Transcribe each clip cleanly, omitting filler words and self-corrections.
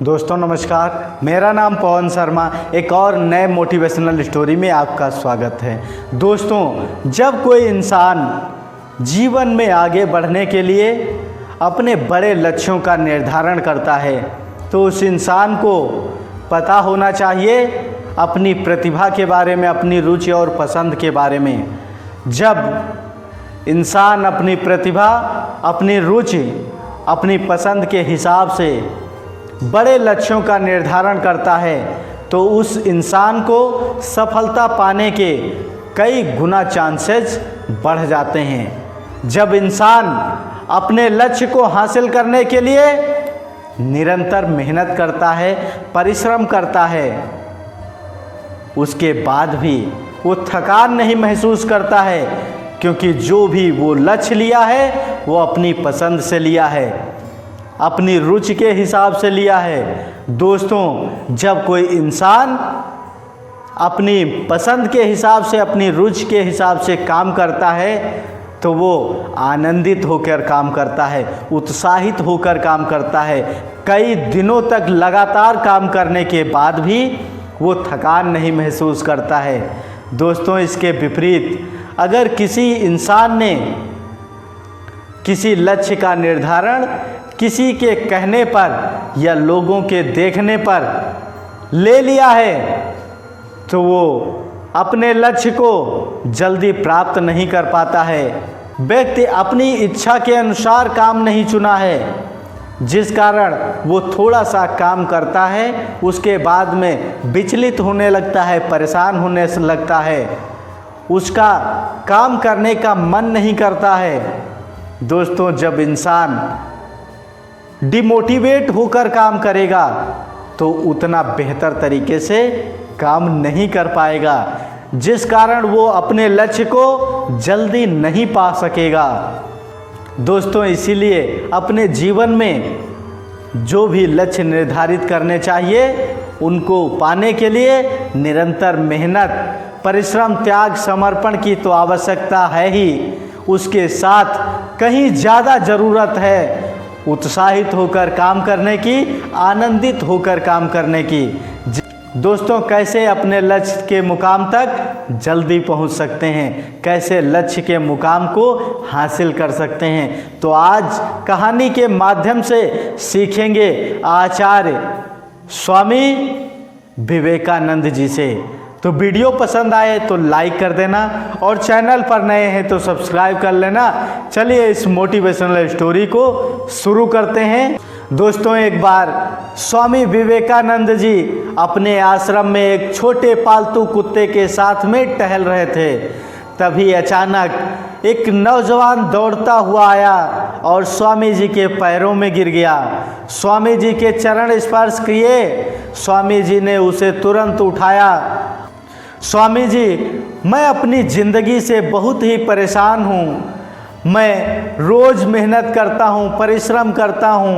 दोस्तों नमस्कार, मेरा नाम पवन शर्मा। एक और नए मोटिवेशनल स्टोरी में आपका स्वागत है। दोस्तों, जब कोई इंसान जीवन में आगे बढ़ने के लिए अपने बड़े लक्ष्यों का निर्धारण करता है तो उस इंसान को पता होना चाहिए अपनी प्रतिभा के बारे में, अपनी रुचि और पसंद के बारे में। जब इंसान अपनी प्रतिभा, अपनी रुचि, अपनी पसंद के हिसाब से बड़े लक्ष्यों का निर्धारण करता है तो उस इंसान को सफलता पाने के कई गुना चांसेस बढ़ जाते हैं। जब इंसान अपने लक्ष्य को हासिल करने के लिए निरंतर मेहनत करता है, परिश्रम करता है, उसके बाद भी वो थकान नहीं महसूस करता है, क्योंकि जो भी वो लक्ष्य लिया है वो अपनी पसंद से लिया है, अपनी रुचि के हिसाब से लिया है। दोस्तों, जब कोई इंसान अपनी पसंद के हिसाब से, अपनी रुचि के हिसाब से काम करता है तो वो आनंदित होकर काम करता है, उत्साहित होकर काम करता है। कई दिनों तक लगातार काम करने के बाद भी वो थकान नहीं महसूस करता है। दोस्तों, इसके विपरीत अगर किसी इंसान ने किसी लक्ष्य का निर्धारण किसी के कहने पर या लोगों के देखने पर ले लिया है तो वो अपने लक्ष्य को जल्दी प्राप्त नहीं कर पाता है। व्यक्ति अपनी इच्छा के अनुसार काम नहीं चुना है, जिस कारण वो थोड़ा सा काम करता है, उसके बाद में विचलित होने लगता है, परेशान होने से लगता है, उसका काम करने का मन नहीं करता है। दोस्तों, जब इंसान डिमोटिवेट होकर काम करेगा तो उतना बेहतर तरीके से काम नहीं कर पाएगा, जिस कारण वो अपने लक्ष्य को जल्दी नहीं पा सकेगा। दोस्तों, इसीलिए अपने जीवन में जो भी लक्ष्य निर्धारित करने चाहिए उनको पाने के लिए निरंतर मेहनत, परिश्रम, त्याग, समर्पण की तो आवश्यकता है ही, उसके साथ कहीं ज़्यादा ज़रूरत है उत्साहित होकर काम करने की, आनंदित होकर काम करने की। दोस्तों, कैसे अपने लक्ष्य के मुकाम तक जल्दी पहुंच सकते हैं, कैसे लक्ष्य के मुकाम को हासिल कर सकते हैं, तो आज कहानी के माध्यम से सीखेंगे आचार्य स्वामी विवेकानंद जी से। तो वीडियो पसंद आए तो लाइक कर देना और चैनल पर नए हैं तो सब्सक्राइब कर लेना। चलिए इस मोटिवेशनल स्टोरी को शुरू करते हैं। दोस्तों, एक बार स्वामी विवेकानंद जी अपने आश्रम में एक छोटे पालतू कुत्ते के साथ में टहल रहे थे। तभी अचानक एक नौजवान दौड़ता हुआ आया और स्वामी जी के पैरों में गिर गया। स्वामी जी के चरण स्पर्श किए, स्वामी जी ने उसे तुरंत उठाया। स्वामी जी, मैं अपनी ज़िंदगी से बहुत ही परेशान हूँ, मैं रोज़ मेहनत करता हूँ, परिश्रम करता हूँ,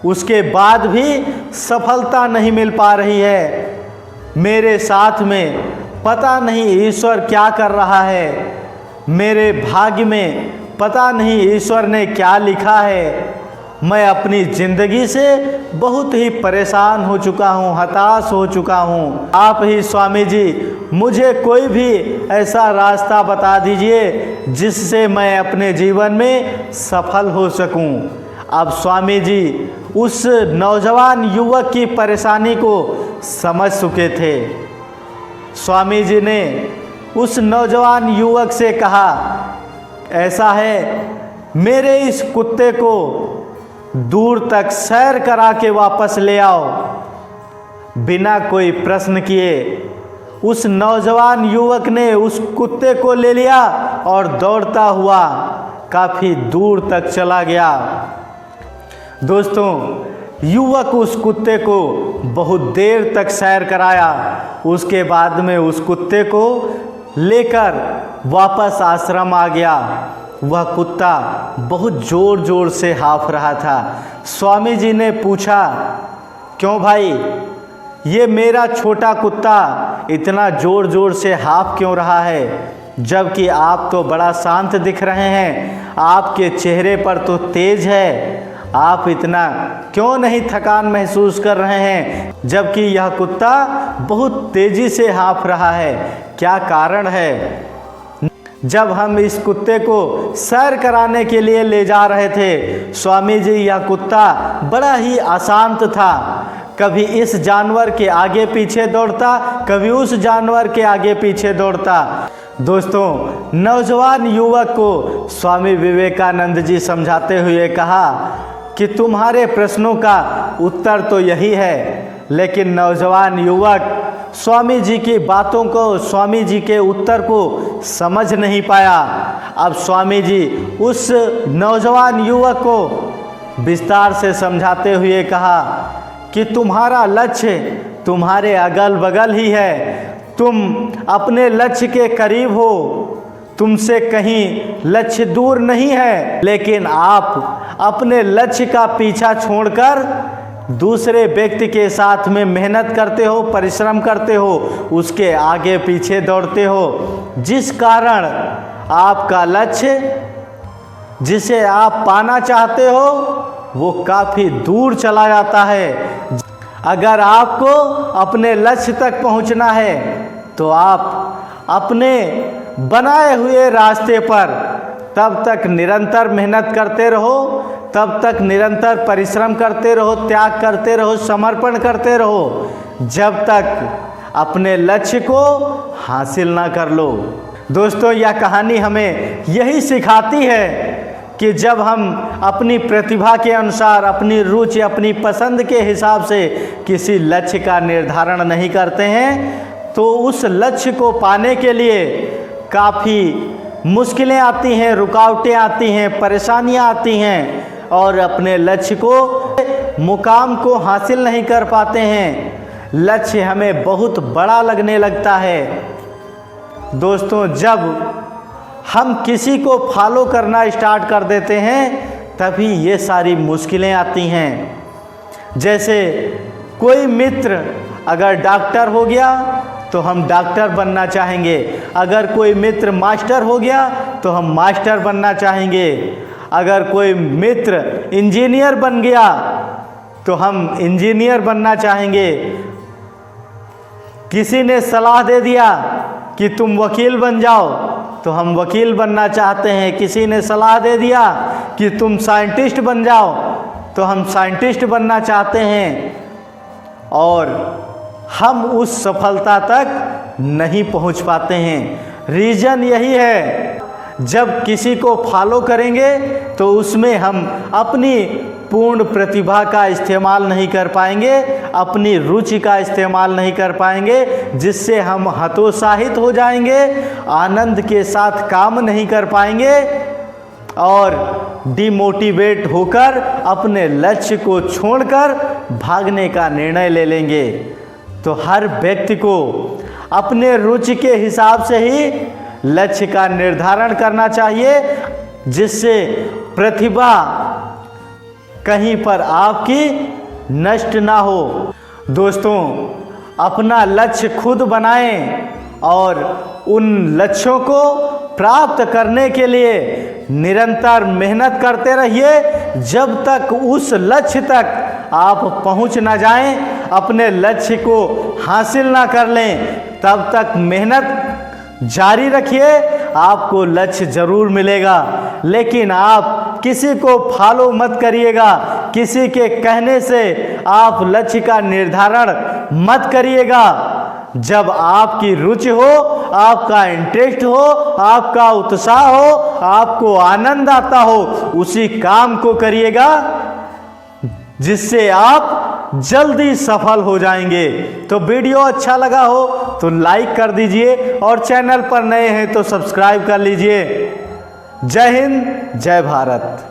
उसके बाद भी सफलता नहीं मिल पा रही है। मेरे साथ में पता नहीं ईश्वर क्या कर रहा है, मेरे भाग्य में पता नहीं ईश्वर ने क्या लिखा है। मैं अपनी ज़िंदगी से बहुत ही परेशान हो चुका हूँ, हताश हो चुका हूँ। आप ही स्वामी जी मुझे कोई भी ऐसा रास्ता बता दीजिए जिससे मैं अपने जीवन में सफल हो सकूँ। अब स्वामी जी उस नौजवान युवक की परेशानी को समझ चुके थे। स्वामी जी ने उस नौजवान युवक से कहा, ऐसा है, मेरे इस कुत्ते को दूर तक सैर करा के वापस ले आओ। बिना कोई प्रश्न किए उस नौजवान युवक ने उस कुत्ते को ले लिया और दौड़ता हुआ काफ़ी दूर तक चला गया। दोस्तों, युवक उस कुत्ते को बहुत देर तक सैर कराया, उसके बाद में उस कुत्ते को लेकर वापस आश्रम आ गया। वह कुत्ता बहुत ज़ोर ज़ोर से हाँफ रहा था। स्वामी जी ने पूछा, क्यों भाई, ये मेरा छोटा कुत्ता इतना ज़ोर ज़ोर से हाँफ क्यों रहा है, जबकि आप तो बड़ा शांत दिख रहे हैं, आपके चेहरे पर तो तेज है, आप इतना क्यों नहीं थकान महसूस कर रहे हैं, जबकि यह कुत्ता बहुत तेज़ी से हाँफ रहा है? क्या कारण है? जब हम इस कुत्ते को सैर कराने के लिए ले जा रहे थे स्वामी जी, यह कुत्ता बड़ा ही अशांत था। कभी इस जानवर के आगे पीछे दौड़ता, कभी उस जानवर के आगे पीछे दौड़ता। दोस्तों, नौजवान युवक को स्वामी विवेकानंद जी समझाते हुए कहा कि तुम्हारे प्रश्नों का उत्तर तो यही है, लेकिन नौजवान युवक स्वामी जी की बातों को, स्वामी जी के उत्तर को समझ नहीं पाया। अब स्वामी जी उस नौजवान युवक को विस्तार से समझाते हुए कहा कि तुम्हारा लक्ष्य तुम्हारे अगल बगल ही है, तुम अपने लक्ष्य के करीब हो, तुमसे कहीं लक्ष्य दूर नहीं है, लेकिन आप अपने लक्ष्य का पीछा छोड़कर दूसरे व्यक्ति के साथ में मेहनत करते हो, परिश्रम करते हो, उसके आगे पीछे दौड़ते हो, जिस कारण आपका लक्ष्य जिसे आप पाना चाहते हो वो काफ़ी दूर चला जाता है। अगर आपको अपने लक्ष्य तक पहुंचना है तो आप अपने बनाए हुए रास्ते पर तब तक निरंतर मेहनत करते रहो, तब तक निरंतर परिश्रम करते रहो, त्याग करते रहो, समर्पण करते रहो, जब तक अपने लक्ष्य को हासिल ना कर लो। दोस्तों, यह कहानी हमें यही सिखाती है कि जब हम अपनी प्रतिभा के अनुसार, अपनी रुचि, अपनी पसंद के हिसाब से किसी लक्ष्य का निर्धारण नहीं करते हैं तो उस लक्ष्य को पाने के लिए काफ़ी मुश्किलें आती हैं, रुकावटें आती हैं, परेशानियां आती हैं और अपने लक्ष्य को, मुकाम को हासिल नहीं कर पाते हैं। लक्ष्य हमें बहुत बड़ा लगने लगता है। दोस्तों, जब हम किसी को फॉलो करना स्टार्ट कर देते हैं तभी ये सारी मुश्किलें आती हैं। जैसे कोई मित्र अगर डॉक्टर हो गया तो हम डॉक्टर बनना चाहेंगे, अगर कोई मित्र मास्टर हो गया तो हम मास्टर बनना चाहेंगे, अगर कोई मित्र इंजीनियर बन गया तो हम इंजीनियर बनना चाहेंगे। किसी ने सलाह दे दिया कि तुम वकील बन जाओ तो हम वकील बनना चाहते हैं, किसी ने सलाह दे दिया कि तुम साइंटिस्ट बन जाओ तो हम साइंटिस्ट बनना चाहते हैं, और हम उस सफलता तक नहीं पहुंच पाते हैं। रीज़न यही है, जब किसी को फॉलो करेंगे तो उसमें हम अपनी पूर्ण प्रतिभा का इस्तेमाल नहीं कर पाएंगे, अपनी रुचि का इस्तेमाल नहीं कर पाएंगे, जिससे हम हतोत्साहित हो जाएंगे, आनंद के साथ काम नहीं कर पाएंगे और डिमोटिवेट होकर अपने लक्ष्य को छोड़कर भागने का निर्णय ले लेंगे। तो हर व्यक्ति को अपने रुचि के हिसाब से ही लक्ष्य का निर्धारण करना चाहिए, जिससे प्रतिभा कहीं पर आपकी नष्ट ना हो। दोस्तों, अपना लक्ष्य खुद बनाएं और उन लक्ष्यों को प्राप्त करने के लिए निरंतर मेहनत करते रहिए, जब तक उस लक्ष्य तक आप पहुंच ना जाएं, अपने लक्ष्य को हासिल ना कर लें, तब तक मेहनत जारी रखिए, आपको लक्ष्य जरूर मिलेगा। लेकिन आप किसी को फॉलो मत करिएगा, किसी के कहने से आप लक्ष्य का निर्धारण मत करिएगा। जब आपकी रुचि हो, आपका इंटरेस्ट हो, आपका उत्साह हो, आपको आनंद आता हो, उसी काम को करिएगा, जिससे आप जल्दी सफल हो जाएंगे। तो वीडियो अच्छा लगा हो तो लाइक कर दीजिए और चैनल पर नए हैं तो सब्सक्राइब कर लीजिए। जय हिंद, जय भारत।